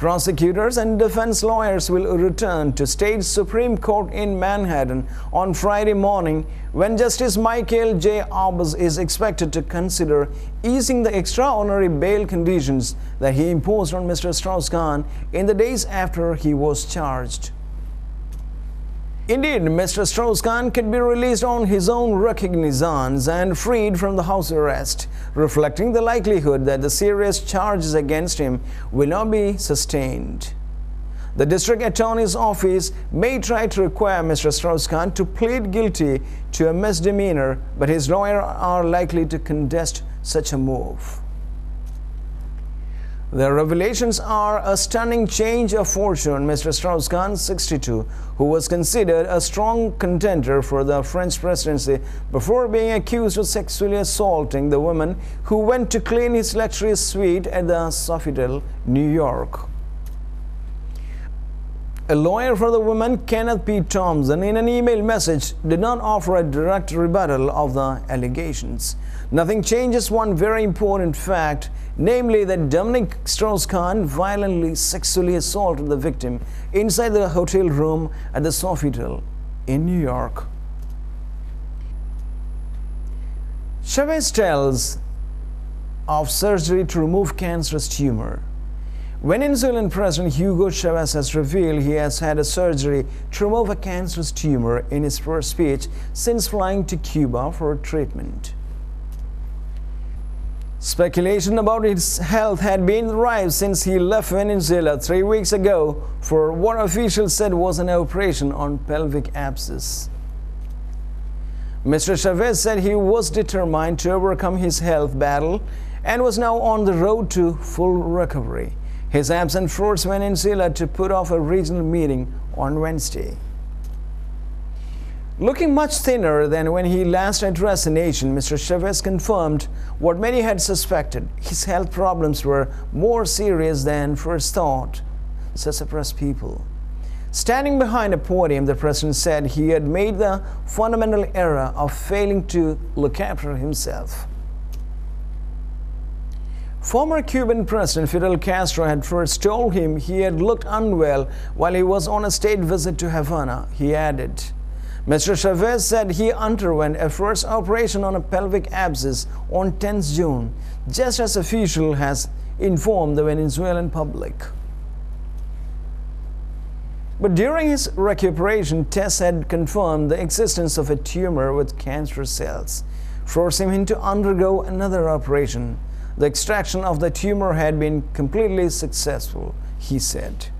Prosecutors and defense lawyers will return to state Supreme Court in Manhattan on Friday morning when Justice Michael J. Arbus is expected to consider easing the extraordinary bail conditions that he imposed on Mr. Strauss-Kahn in the days after he was charged. Indeed, Mr. Strauss-Kahn could be released on his own recognizance and freed from the house arrest, reflecting the likelihood that the serious charges against him will not be sustained. The district attorney's office may try to require Mr. Strauss-Kahn to plead guilty to a misdemeanor, but his lawyers are likely to contest such a move. The revelations are a stunning change of fortune. Mr. Strauss-Kahn, 62, who was considered a strong contender for the French presidency before being accused of sexually assaulting the woman who went to clean his luxurious suite at the Sofitel, New York. A lawyer for the woman, Kenneth P. Thompson, in an email message did not offer a direct rebuttal of the allegations. Nothing changes one very important fact, namely that Dominic Strauss-Kahn violently sexually assaulted the victim inside the hotel room at the Sofitel in New York. Chavez tells of surgery to remove cancerous tumor. Venezuelan President Hugo Chavez has revealed he has had a surgery to remove a cancerous tumor in his first speech since flying to Cuba for treatment. Speculation about his health had been rife since he left Venezuela 3 weeks ago for what officials said was an operation on pelvic abscess. Mr. Chavez said he was determined to overcome his health battle and was now on the road to full recovery. His absence forced Venezuela to put off a regional meeting on Wednesday. Looking much thinner than when he last addressed the nation, Mr. Chavez confirmed what many had suspected. His health problems were more serious than first thought, said suppressed people. Standing behind a podium, the president said he had made the fundamental error of failing to look after himself. Former Cuban President Fidel Castro had first told him he had looked unwell while he was on a state visit to Havana. He added, Mr. Chavez said he underwent a first operation on a pelvic abscess on 10th June, just as official has informed the Venezuelan public. But during his recuperation, tests had confirmed the existence of a tumor with cancerous cells, forcing him to undergo another operation. The extraction of the tumor had been completely successful, he said.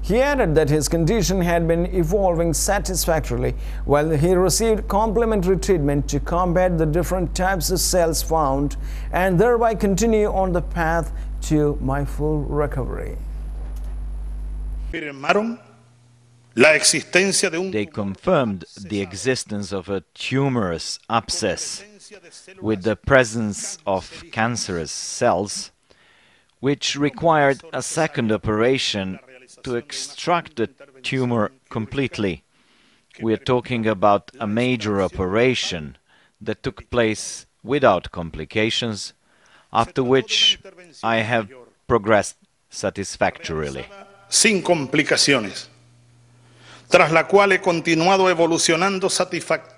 He added that his condition had been evolving satisfactorily while he received complementary treatment to combat the different types of cells found and thereby continue on the path to my full recovery. They confirmed the existence of a tumorous abscess with the presence of cancerous cells, which required a second operation to extract the tumor completely. We are talking about a major operation that took place without complications, after which I have progressed satisfactorily. Sin complicaciones, tras la cual he continuado evolucionando satisfactoriamente.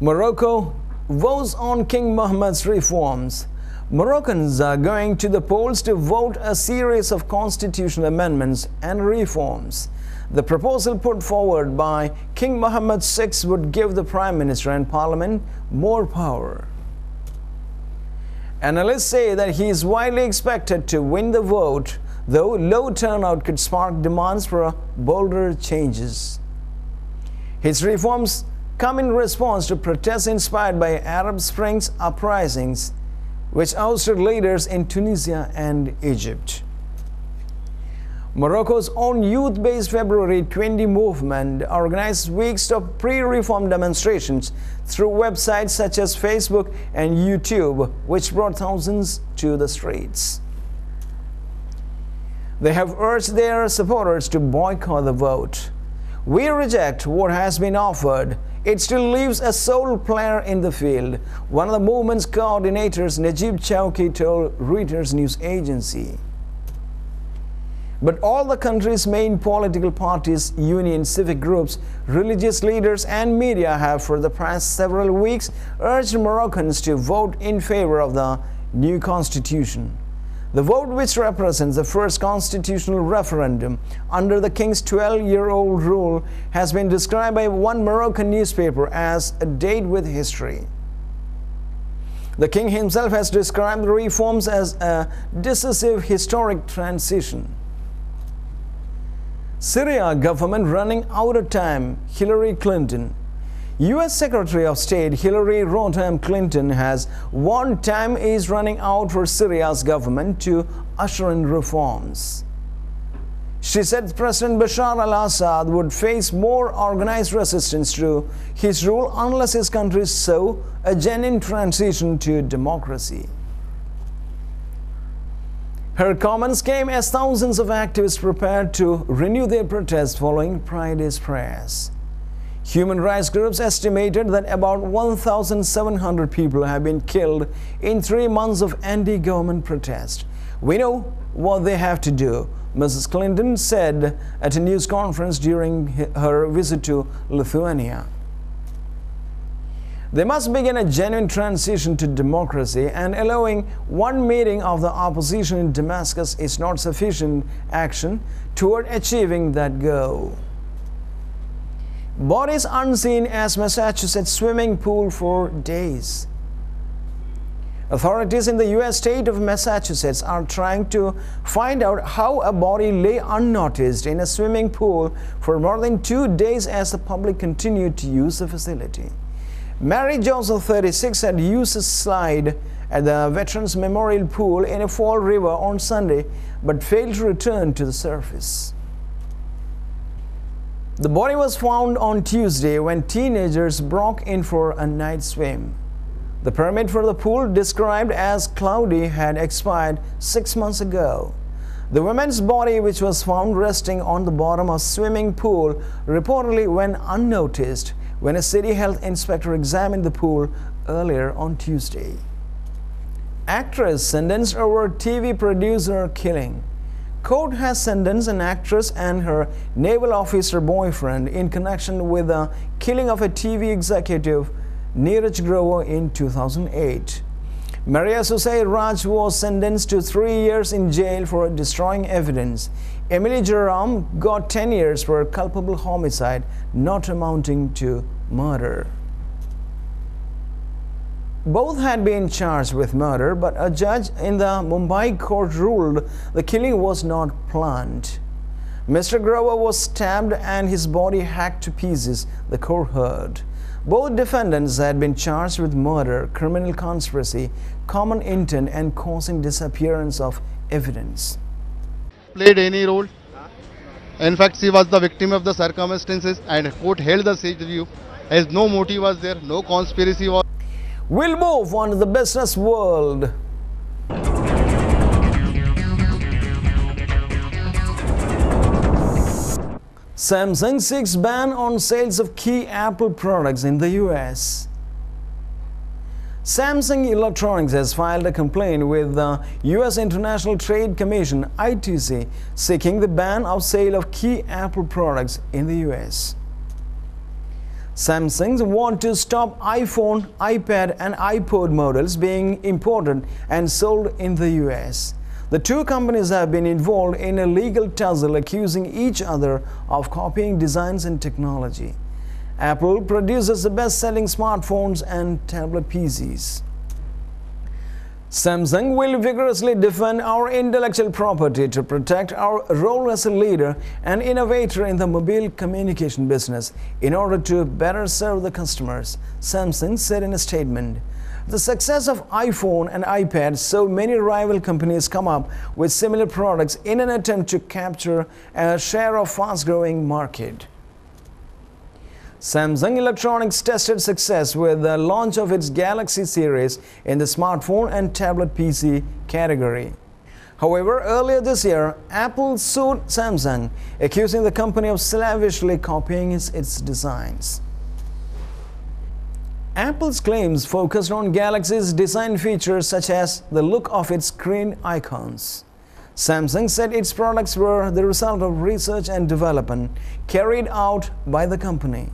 Morocco votes on King Mohammed's reforms. Moroccans are going to the polls to vote a series of constitutional amendments and reforms. The proposal put forward by King Mohammed VI would give the Prime Minister and Parliament more power. Analysts say that he is widely expected to win the vote, though low turnout could spark demands for bolder changes. His reforms come in response to protests inspired by Arab Spring's uprisings, which ousted leaders in Tunisia and Egypt. Morocco's own youth-based February 20 movement organized weeks of pre-reform demonstrations through websites such as Facebook and YouTube, which brought thousands to the streets. They have urged their supporters to boycott the vote. We reject what has been offered. It still leaves a sole player in the field, one of the movement's coordinators, Najib Chowki, told Reuters news agency. But all the country's main political parties, unions, civic groups, religious leaders and media have for the past several weeks urged Moroccans to vote in favor of the new constitution. The vote, which represents the first constitutional referendum under the king's 12-year-old rule, has been described by one Moroccan newspaper as a date with history. The king himself has described the reforms as a decisive historic transition. Syria government running out of time, Hillary Clinton. U.S. Secretary of State Hillary Rodham Clinton has warned time is running out for Syria's government to usher in reforms. She said President Bashar al-Assad would face more organized resistance to his rule unless his country saw a genuine transition to democracy. Her comments came as thousands of activists prepared to renew their protests following Friday's prayers. Human rights groups estimated that about 1,700 people have been killed in 3 months of anti-government protest. We know what they have to do, Mrs. Clinton said at a news conference during her visit to Lithuania. They must begin a genuine transition to democracy, and allowing one meeting of the opposition in Damascus is not sufficient action toward achieving that goal. Bodies unseen as Massachusetts swimming pool for days. Authorities in the U.S. state of Massachusetts are trying to find out how a body lay unnoticed in a swimming pool for more than 2 days as the public continued to use the facility. Mary Joseph, 36, had used a slide at the Veterans Memorial Pool in a Fall River on Sunday, but failed to return to the surface. The body was found on Tuesday when teenagers broke in for a night swim. The permit for the pool, described as cloudy, had expired 6 months ago. The woman's body, which was found resting on the bottom of a swimming pool, reportedly went unnoticed when a city health inspector examined the pool earlier on Tuesday. Actress sentenced over TV producer killing. Court has sentenced an actress and her naval officer boyfriend in connection with the killing of a TV executive, Neeraj Grover, in 2008. Maria Susay Raj was sentenced to 3 years in jail for destroying evidence. Emily Jerome got 10 years for culpable homicide not amounting to murder. Both had been charged with murder, but a judge in the Mumbai court ruled the killing was not planned. Mr. Grover was stabbed and his body hacked to pieces, the court heard. Both defendants had been charged with murder, criminal conspiracy, common intent, and causing disappearance of evidence. Played any role. In fact, she was the victim of the circumstances, and court held the sage view as no motive was there, no conspiracy was. We'll move on to the business world. Samsung seeks ban on sales of key Apple products in the US. Samsung Electronics has filed a complaint with the US International Trade Commission (ITC) seeking the ban of sale of key Apple products in the US. Samsung want to stop iPhone, iPad and iPod models being imported and sold in the US. The two companies have been involved in a legal tussle accusing each other of copying designs and technology. Apple produces the best-selling smartphones and tablet PCs. Samsung will vigorously defend our intellectual property to protect our role as a leader and innovator in the mobile communication business in order to better serve the customers, Samsung said in a statement. The success of iPhone and iPad saw many rival companies come up with similar products in an attempt to capture a share of fast-growing market. Samsung Electronics tested success with the launch of its Galaxy series in the smartphone and tablet PC category. However, earlier this year, Apple sued Samsung, accusing the company of slavishly copying its designs. Apple's claims focused on Galaxy's design features such as the look of its screen icons. Samsung said its products were the result of research and development carried out by the company.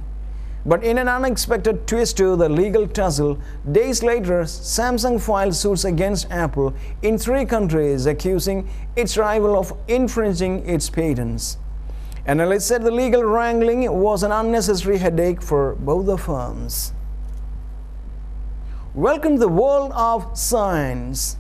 But in an unexpected twist to the legal tussle, days later, Samsung filed suits against Apple in 3 countries, accusing its rival of infringing its patents. Analysts said the legal wrangling was an unnecessary headache for both the firms. Welcome to the world of science.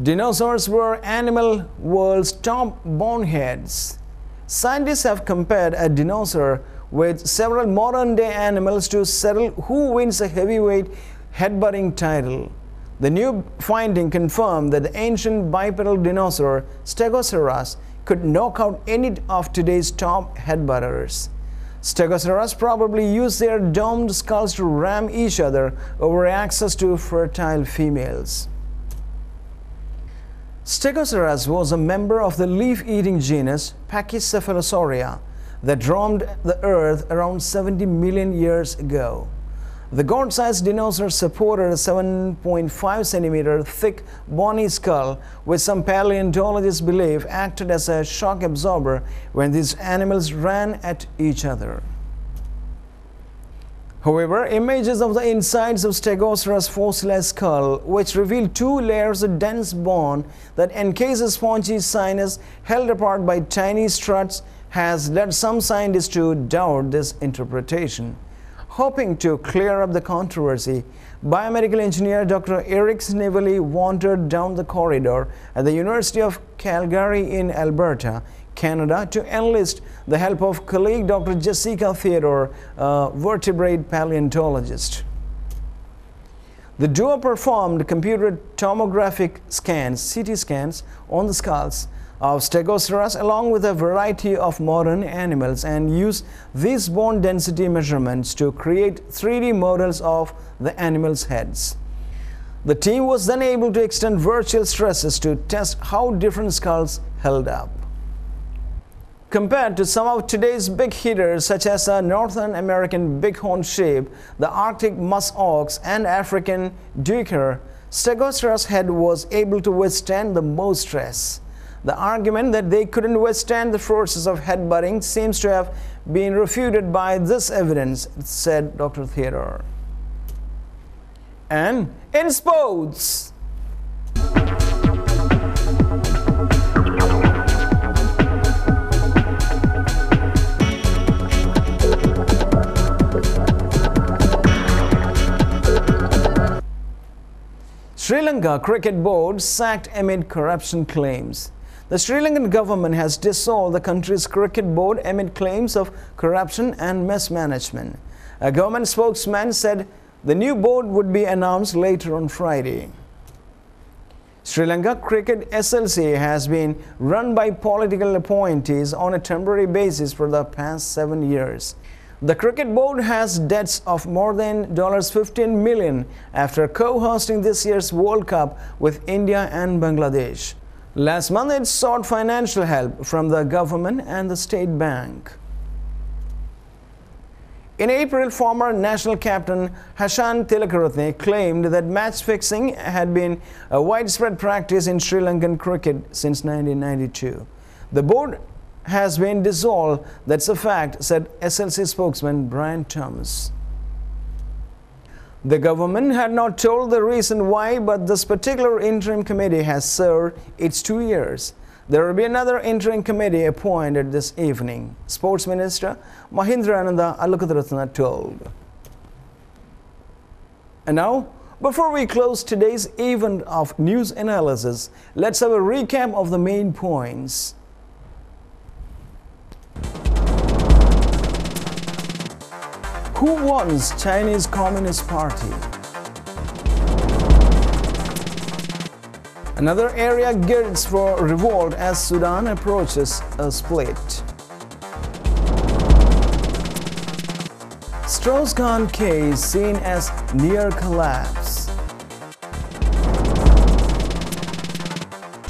Dinosaurs were animal world's top boneheads. Scientists have compared a dinosaur with several modern-day animals to settle who wins a heavyweight headbutting title. The new finding confirmed that the ancient bipedal dinosaur Stegosaurus could knock out any of today's top headbutters. Stegosaurus probably used their domed skulls to ram each other over access to fertile females. Stegosaurus was a member of the leaf-eating genus Pachycephalosauria that roamed the earth around 70 million years ago. The god-sized dinosaur supported a 7.5 centimeter thick bony skull, which some paleontologists believe acted as a shock absorber when these animals ran at each other. However, images of the insides of Stegosaurus' fossilized skull, which reveal 2 layers of dense bone that encase a spongy sinus held apart by tiny struts, has led some scientists to doubt this interpretation. Hoping to clear up the controversy, biomedical engineer Dr. Eric Snively wandered down the corridor at the University of Calgary in Alberta, Canada, to enlist the help of colleague Dr. Jessica Theodore, a vertebrate paleontologist. The duo performed computed tomographic scans, CT scans, on the skulls of Stegosaurus along with a variety of modern animals and used these bone density measurements to create 3D models of the animals' heads. The team was then able to extend virtual stresses to test how different skulls held up. Compared to some of today's big hitters such as a Northern American bighorn sheep, the Arctic musk ox, and African duiker, Stegosaurus' head was able to withstand the most stress. The argument that they couldn't withstand the forces of headbutting seems to have been refuted by this evidence, said Dr. Theodore. And in sports, Sri Lanka Cricket Board sacked amid corruption claims. The Sri Lankan government has dissolved the country's cricket board amid claims of corruption and mismanagement. A government spokesman said the new board would be announced later on Friday. Sri Lanka Cricket SLC has been run by political appointees on a temporary basis for the past 7 years. The cricket board has debts of more than $15 million after co-hosting this year's World Cup with India and Bangladesh. Last month, it sought financial help from the government and the State Bank. In April, former national captain Hashan Tilakaratne claimed that match fixing had been a widespread practice in Sri Lankan cricket since 1992. The board has been dissolved, that's a fact, said SLC spokesman Brian Thomas. The government had not told the reason why, but this particular interim committee has served its 2 years. There will be another interim committee appointed this evening, Sports Minister Mahindrananda Alukatratna told. And now, before we close today's event of news analysis, let's have a recap of the main points. Who wants Chinese Communist Party? Another area Girds for revolt as Sudan approaches a split. Strauss-Kahn Case Seen as near collapse.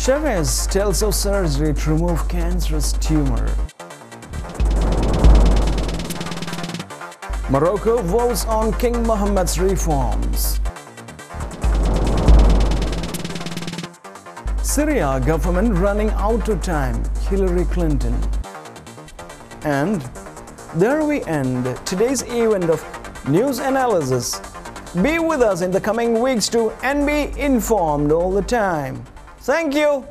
Chavez tells of surgery to remove cancerous tumour. Morocco votes on King Mohammed's reforms. Syria government running out of time, Hillary Clinton. And there we end today's event of news analysis. Be with us in the coming weeks too and be informed all the time. Thank you.